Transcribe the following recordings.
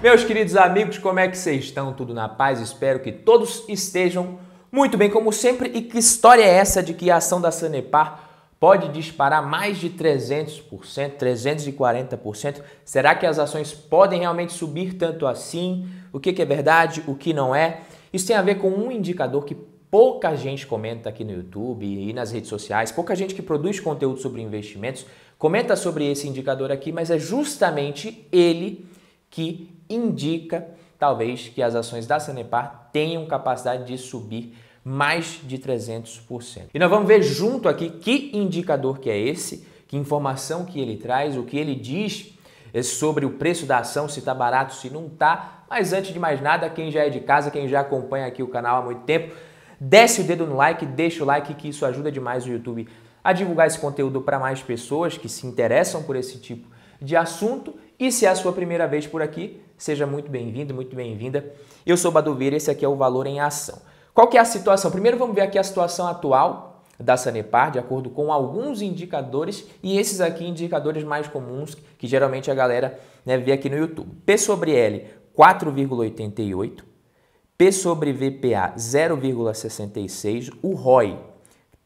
Meus queridos amigos, como é que vocês estão? Tudo na paz? Espero que todos estejam muito bem, como sempre. E que história é essa de que a ação da Sanepar pode disparar mais de 300%, 340%? Será que as ações podem realmente subir tanto assim? O que é verdade, o que não é? Isso tem a ver com um indicador que pouca gente comenta aqui no YouTube e nas redes sociais, pouca gente que produz conteúdo sobre investimentos comenta sobre esse indicador aqui, mas é justamente ele que indica, talvez, que as ações da Sanepar tenham capacidade de subir mais de 300%. E nós vamos ver junto aqui que indicador que é esse, que informação que ele traz, o que ele diz sobre o preço da ação, se está barato, se não está. Mas antes de mais nada, quem já é de casa, quem já acompanha aqui o canal há muito tempo, desce o dedo no like, deixa o like que isso ajuda demais o YouTube a divulgar esse conteúdo para mais pessoas que se interessam por esse tipo de assunto. E se é a sua primeira vez por aqui, seja muito bem-vindo, muito bem-vinda. Eu sou o Badu Vieira e esse aqui é o Valor em Ação. Qual que é a situação? Primeiro vamos ver aqui a situação atual da Sanepar, de acordo com alguns indicadores, e esses aqui indicadores mais comuns que geralmente a galera vê aqui no YouTube. P sobre L 4,88, P sobre VPA 0,66, o ROI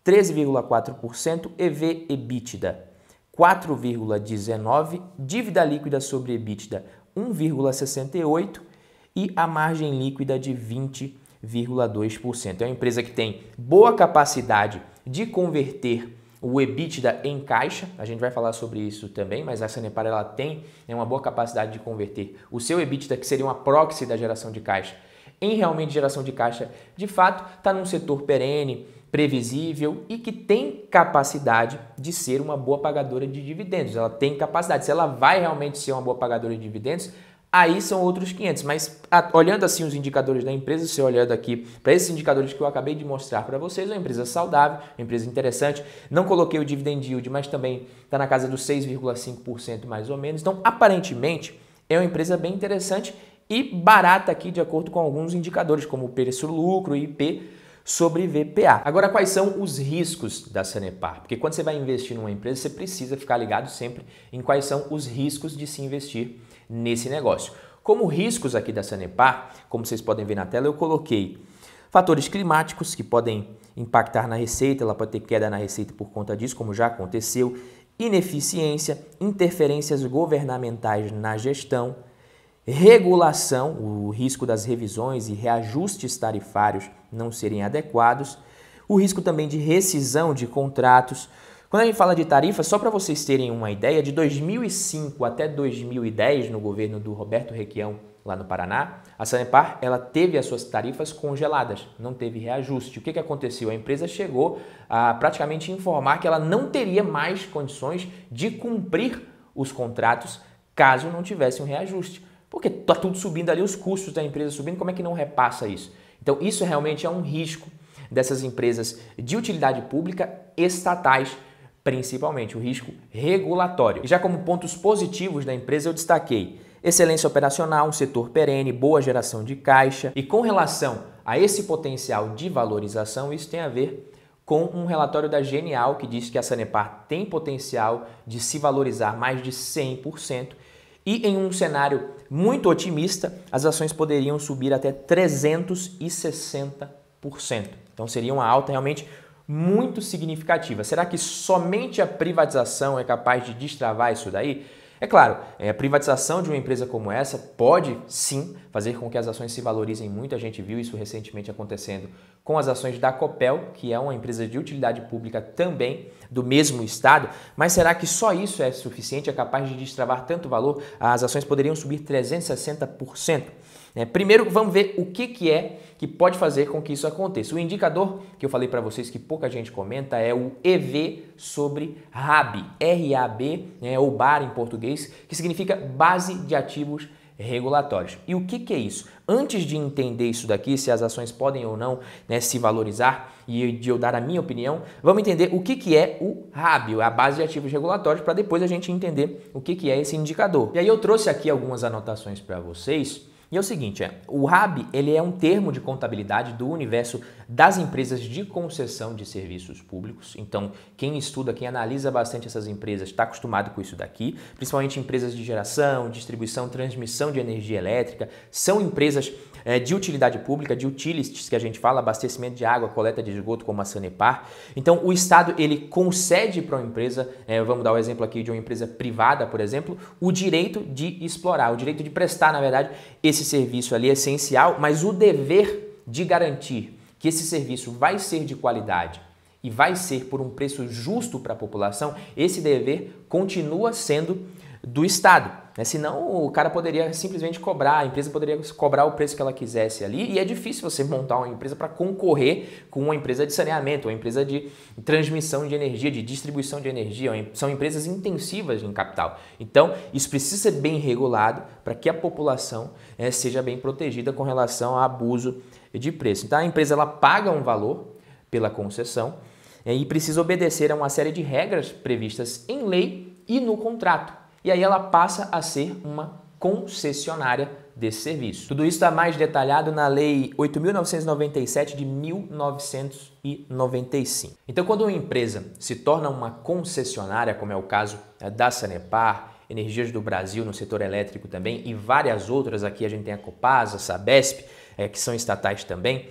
13,4%, EV/EBITDA 4,19, dívida líquida sobre EBITDA 1,68 e a margem líquida de 20,2%. É uma empresa que tem boa capacidade de converter o EBITDA em caixa, a gente vai falar sobre isso também, mas a Sanepar ela tem uma boa capacidade de converter o seu EBITDA, que seria uma proxy da geração de caixa, em realmente geração de caixa. De fato, está num setor perene, previsível e que tem capacidade de ser uma boa pagadora de dividendos. Ela tem capacidade. Se ela vai realmente ser uma boa pagadora de dividendos, aí são outros 500. Mas olhando assim os indicadores da empresa, se olhando aqui para esses indicadores que eu acabei de mostrar para vocês, é uma empresa saudável, uma empresa interessante. Não coloquei o dividend yield, mas também está na casa dos 6,5% mais ou menos. Então, aparentemente, é uma empresa bem interessante e barata aqui de acordo com alguns indicadores, como o preço-lucro e IP sobre VPA. Agora, quais são os riscos da Sanepar? Porque quando você vai investir numa empresa, você precisa ficar ligado sempre em quais são os riscos de se investir nesse negócio. Como riscos aqui da Sanepar, como vocês podem ver na tela, eu coloquei fatores climáticos que podem impactar na receita, ela pode ter queda na receita por conta disso, como já aconteceu, ineficiência, interferências governamentais na gestão, regulação, o risco das revisões e reajustes tarifários não serem adequados, o risco também de rescisão de contratos. Quando a gente fala de tarifa, só para vocês terem uma ideia, de 2005 até 2010, no governo do Roberto Requião, lá no Paraná, a Sanepar ela teve as suas tarifas congeladas, não teve reajuste. O que aconteceu? A empresa chegou a praticamente informar que ela não teria mais condições de cumprir os contratos caso não tivesse um reajuste. Porque está tudo subindo ali, os custos da empresa subindo, como é que não repassa isso? Então isso realmente é um risco dessas empresas de utilidade pública estatais, principalmente o risco regulatório. E já como pontos positivos da empresa eu destaquei excelência operacional, um setor perene, boa geração de caixa. E com relação a esse potencial de valorização, isso tem a ver com um relatório da Genial que diz que a Sanepar tem potencial de se valorizar mais de 100%. E em um cenário muito otimista, as ações poderiam subir até 360%. Então seria uma alta realmente muito significativa. Será que somente a privatização é capaz de destravar isso daí? É claro, a privatização de uma empresa como essa pode sim fazer com que as ações se valorizem muito. A gente viu isso recentemente acontecendo com as ações da Copel, que é uma empresa de utilidade pública também do mesmo estado. Mas será que só isso é suficiente, é capaz de destravar tanto valor? As ações poderiam subir 360%. Primeiro, vamos ver o que é que pode fazer com que isso aconteça. O indicador que eu falei para vocês que pouca gente comenta é o EV sobre RAB, R-A-B, ou BAR em português, que significa Base de Ativos Regulatórios. E o que é isso? Antes de entender isso daqui, se as ações podem ou não se valorizar e de eu dar a minha opinião, vamos entender o que é o RAB, a Base de Ativos Regulatórios, para depois a gente entender o que é esse indicador. E aí eu trouxe aqui algumas anotações para vocês E é o seguinte, o RAB ele é um termo de contabilidade do universo das empresas de concessão de serviços públicos. Então, quem estuda, quem analisa bastante essas empresas está acostumado com isso daqui, principalmente empresas de geração, distribuição, transmissão de energia elétrica, são empresas de utilidade pública, de utilities, que a gente fala, abastecimento de água, coleta de esgoto, como a Sanepar. Então, o Estado ele concede para uma empresa, vamos dar o exemplo aqui de uma empresa privada, por exemplo, o direito de explorar, o direito de prestar, na verdade, esse serviço ali é essencial, mas o dever de garantir que esse serviço vai ser de qualidade e vai ser por um preço justo para a população, esse dever continua sendo do Estado. Senão o cara poderia simplesmente cobrar, a empresa poderia cobrar o preço que ela quisesse ali, e é difícil você montar uma empresa para concorrer com uma empresa de saneamento, uma empresa de transmissão de energia, de distribuição de energia. São empresas intensivas em capital. Então, isso precisa ser bem regulado para que a população seja bem protegida com relação a abuso de preço. Então, a empresa ela paga um valor pela concessão e precisa obedecer a uma série de regras previstas em lei e no contrato. E aí ela passa a ser uma concessionária desse serviço. Tudo isso está mais detalhado na Lei 8.997 de 1995. Então, quando uma empresa se torna uma concessionária, como é o caso da Sanepar, Energias do Brasil no setor elétrico também e várias outras, aqui a gente tem a Copasa, a Sabesp, que são estatais também,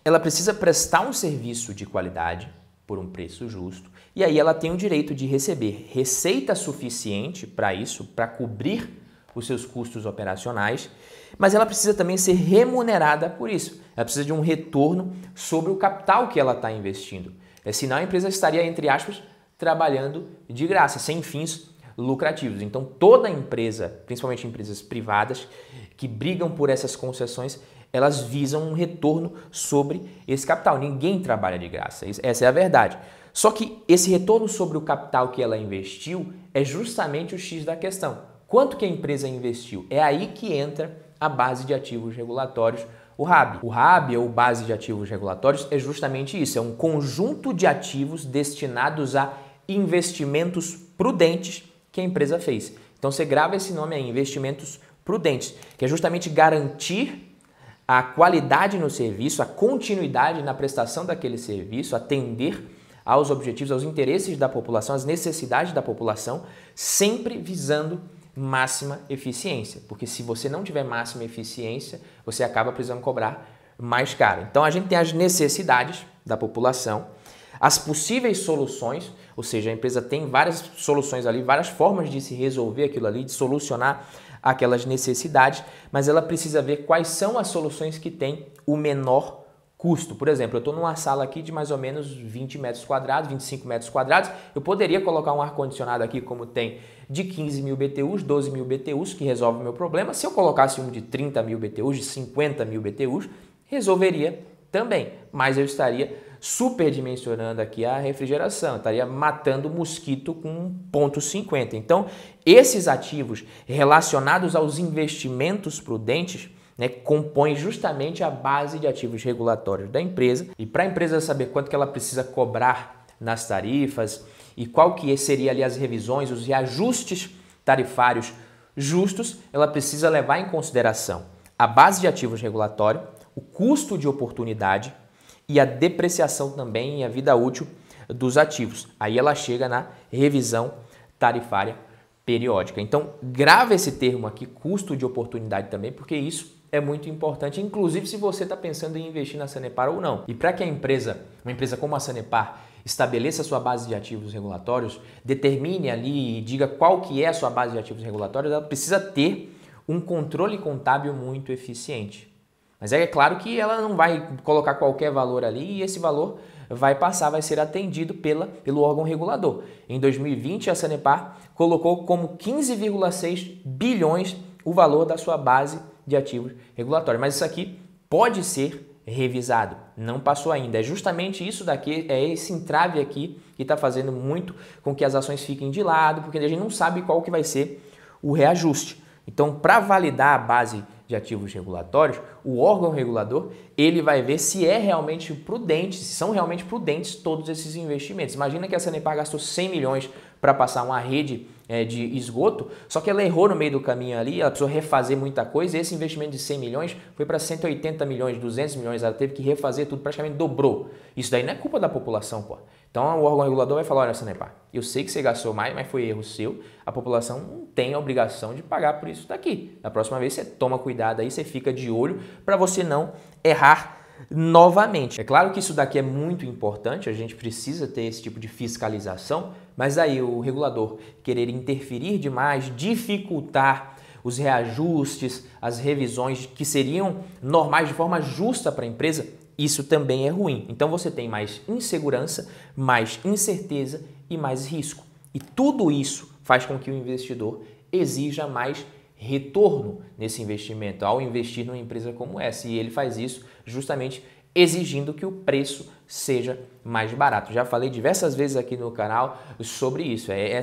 ela precisa prestar um serviço de qualidade por um preço justo, e aí ela tem o direito de receber receita suficiente para isso, para cobrir os seus custos operacionais, mas ela precisa também ser remunerada por isso. Ela precisa de um retorno sobre o capital que ela está investindo. Senão a empresa estaria, entre aspas, trabalhando de graça, sem fins lucrativos. Então toda empresa, principalmente empresas privadas, que brigam por essas concessões, elas visam um retorno sobre esse capital. Ninguém trabalha de graça, essa é a verdade. Só que esse retorno sobre o capital que ela investiu é justamente o X da questão. Quanto que a empresa investiu? É aí que entra a base de ativos regulatórios, o RAB. O RAB, ou base de ativos regulatórios, é justamente isso, é um conjunto de ativos destinados a investimentos prudentes que a empresa fez. Então você grava esse nome aí, investimentos prudentes, que é justamente garantir a qualidade no serviço, a continuidade na prestação daquele serviço, atender aos objetivos, aos interesses da população, às necessidades da população, sempre visando máxima eficiência. Porque se você não tiver máxima eficiência, você acaba precisando cobrar mais caro. Então a gente tem as necessidades da população, as possíveis soluções, ou seja, a empresa tem várias soluções ali, várias formas de se resolver aquilo ali, de solucionar aquelas necessidades, mas ela precisa ver quais são as soluções que têm o menor custo. Por exemplo, eu estou numa sala aqui de mais ou menos 20 metros quadrados, 25 metros quadrados, eu poderia colocar um ar-condicionado aqui como tem de 15 mil BTUs, 12 mil BTUs, que resolve o meu problema. Se eu colocasse um de 30 mil BTUs, de 50 mil BTUs, resolveria também, mas eu estaria superdimensionando aqui a refrigeração, estaria matando o mosquito com 0,50. Então, esses ativos relacionados aos investimentos prudentes, compõem justamente a base de ativos regulatórios da empresa. E para a empresa saber quanto que ela precisa cobrar nas tarifas e qual que seria ali as revisões, os reajustes tarifários justos, ela precisa levar em consideração a base de ativos regulatório, o custo de oportunidade e a depreciação também e a vida útil dos ativos. Aí ela chega na revisão tarifária periódica. Então, grava esse termo aqui, custo de oportunidade também, porque isso é muito importante, inclusive se você está pensando em investir na Sanepar ou não. E para que uma empresa como a Sanepar estabeleça a sua base de ativos regulatórios, determine ali e diga qual que é a sua base de ativos regulatórios, ela precisa ter um controle contábil muito eficiente. Mas é claro que ela não vai colocar qualquer valor ali e esse valor vai ser atendido pelo órgão regulador. Em 2020, a Sanepar colocou como 15,6 bilhões o valor da sua base de ativos regulatórios. Mas isso aqui pode ser revisado, não passou ainda. É justamente isso daqui, é esse entrave aqui que está fazendo muito com que as ações fiquem de lado, porque a gente não sabe qual que vai ser o reajuste. Então, para validar a base de ativos regulatórios, o órgão regulador ele vai ver se é realmente prudente, se são realmente prudentes todos esses investimentos. Imagina que a Sanepar gastou 100 milhões para passar uma rede de esgoto, só que ela errou no meio do caminho ali, ela precisou refazer muita coisa, e esse investimento de 100 milhões foi para 180 milhões, 200 milhões, ela teve que refazer tudo, praticamente dobrou. Isso daí não é culpa da população, pô. Então o órgão regulador vai falar, olha, Sanepar, eu sei que você gastou mais, mas foi erro seu, a população não tem a obrigação de pagar por isso daqui. Da próxima vez você toma cuidado aí, você fica de olho para você não errar novamente. É claro que isso daqui é muito importante, a gente precisa ter esse tipo de fiscalização, mas aí o regulador querer interferir demais, dificultar os reajustes, as revisões que seriam normais de forma justa para a empresa, isso também é ruim. Então você tem mais insegurança, mais incerteza e mais risco. E tudo isso faz com que o investidor exija mais retorno nesse investimento ao investir numa empresa como essa. E ele faz isso justamente exigindo que o preço seja mais barato. Já falei diversas vezes aqui no canal sobre isso. É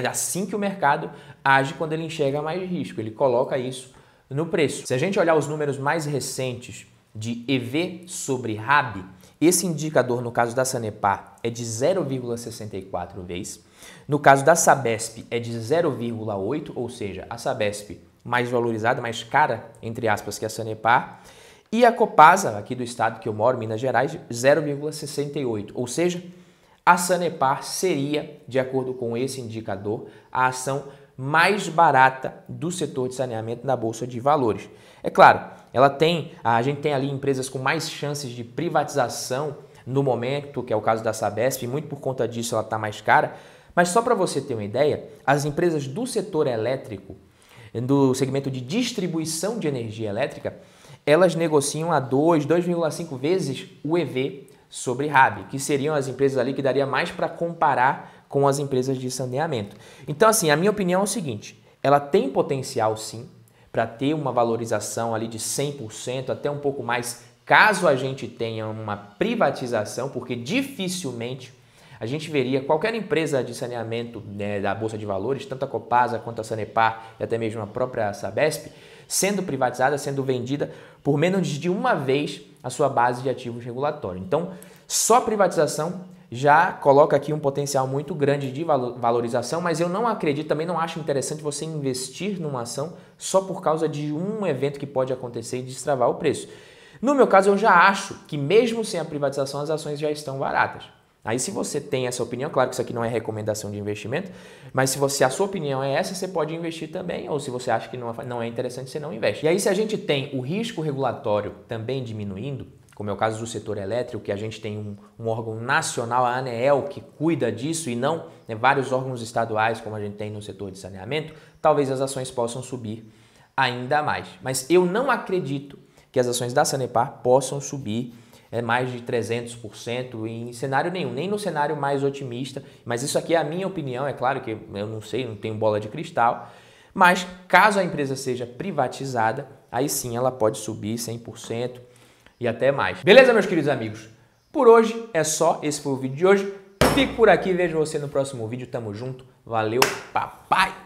assim que o mercado age quando ele enxerga mais risco. Ele coloca isso no preço. Se a gente olhar os números mais recentes de EV sobre RAB, esse indicador no caso da Sanepar é de 0,64 vezes. No caso da Sabesp é de 0,8, ou seja, a Sabesp mais valorizada, mais cara, entre aspas, que a Sanepar. E a Copasa, aqui do estado que eu moro, Minas Gerais, 0,68. Ou seja, a Sanepar seria, de acordo com esse indicador, a ação mais barata do setor de saneamento na Bolsa de Valores. É claro, a gente tem ali empresas com mais chances de privatização no momento, que é o caso da Sabesp, e muito por conta disso ela está mais cara. Mas só para você ter uma ideia, as empresas do setor elétrico, do segmento de distribuição de energia elétrica, elas negociam a 2,5 vezes o EV sobre RAB, que seriam as empresas ali que daria mais para comparar com as empresas de saneamento. Então, assim, a minha opinião é o seguinte, ela tem potencial sim para ter uma valorização ali de 100%, até um pouco mais, caso a gente tenha uma privatização, porque dificilmente a gente veria qualquer empresa de saneamento, né, da Bolsa de Valores, tanto a Copasa quanto a Sanepar e até mesmo a própria Sabesp, sendo privatizada, sendo vendida por menos de uma vez a sua base de ativos regulatórios. Então, só a privatização já coloca aqui um potencial muito grande de valorização, mas eu não acredito, também não acho interessante você investir numa ação só por causa de um evento que pode acontecer e destravar o preço. No meu caso, eu já acho que mesmo sem a privatização, as ações já estão baratas. Aí se você tem essa opinião, claro que isso aqui não é recomendação de investimento, mas se a sua opinião é essa, você pode investir também, ou se você acha que não é interessante, você não investe. E aí se a gente tem o risco regulatório também diminuindo, como é o caso do setor elétrico, que a gente tem um órgão nacional, a ANEEL, que cuida disso e não, né, vários órgãos estaduais, como a gente tem no setor de saneamento, talvez as ações possam subir ainda mais. Mas eu não acredito que as ações da Sanepar possam subir mais de 300% em cenário nenhum, nem no cenário mais otimista, mas isso aqui é a minha opinião, é claro que eu não sei, não tenho bola de cristal, mas caso a empresa seja privatizada, aí sim ela pode subir 100% e até mais. Beleza, meus queridos amigos? Por hoje é só, esse foi o vídeo de hoje, fico por aqui, vejo você no próximo vídeo, tamo junto, valeu, papai!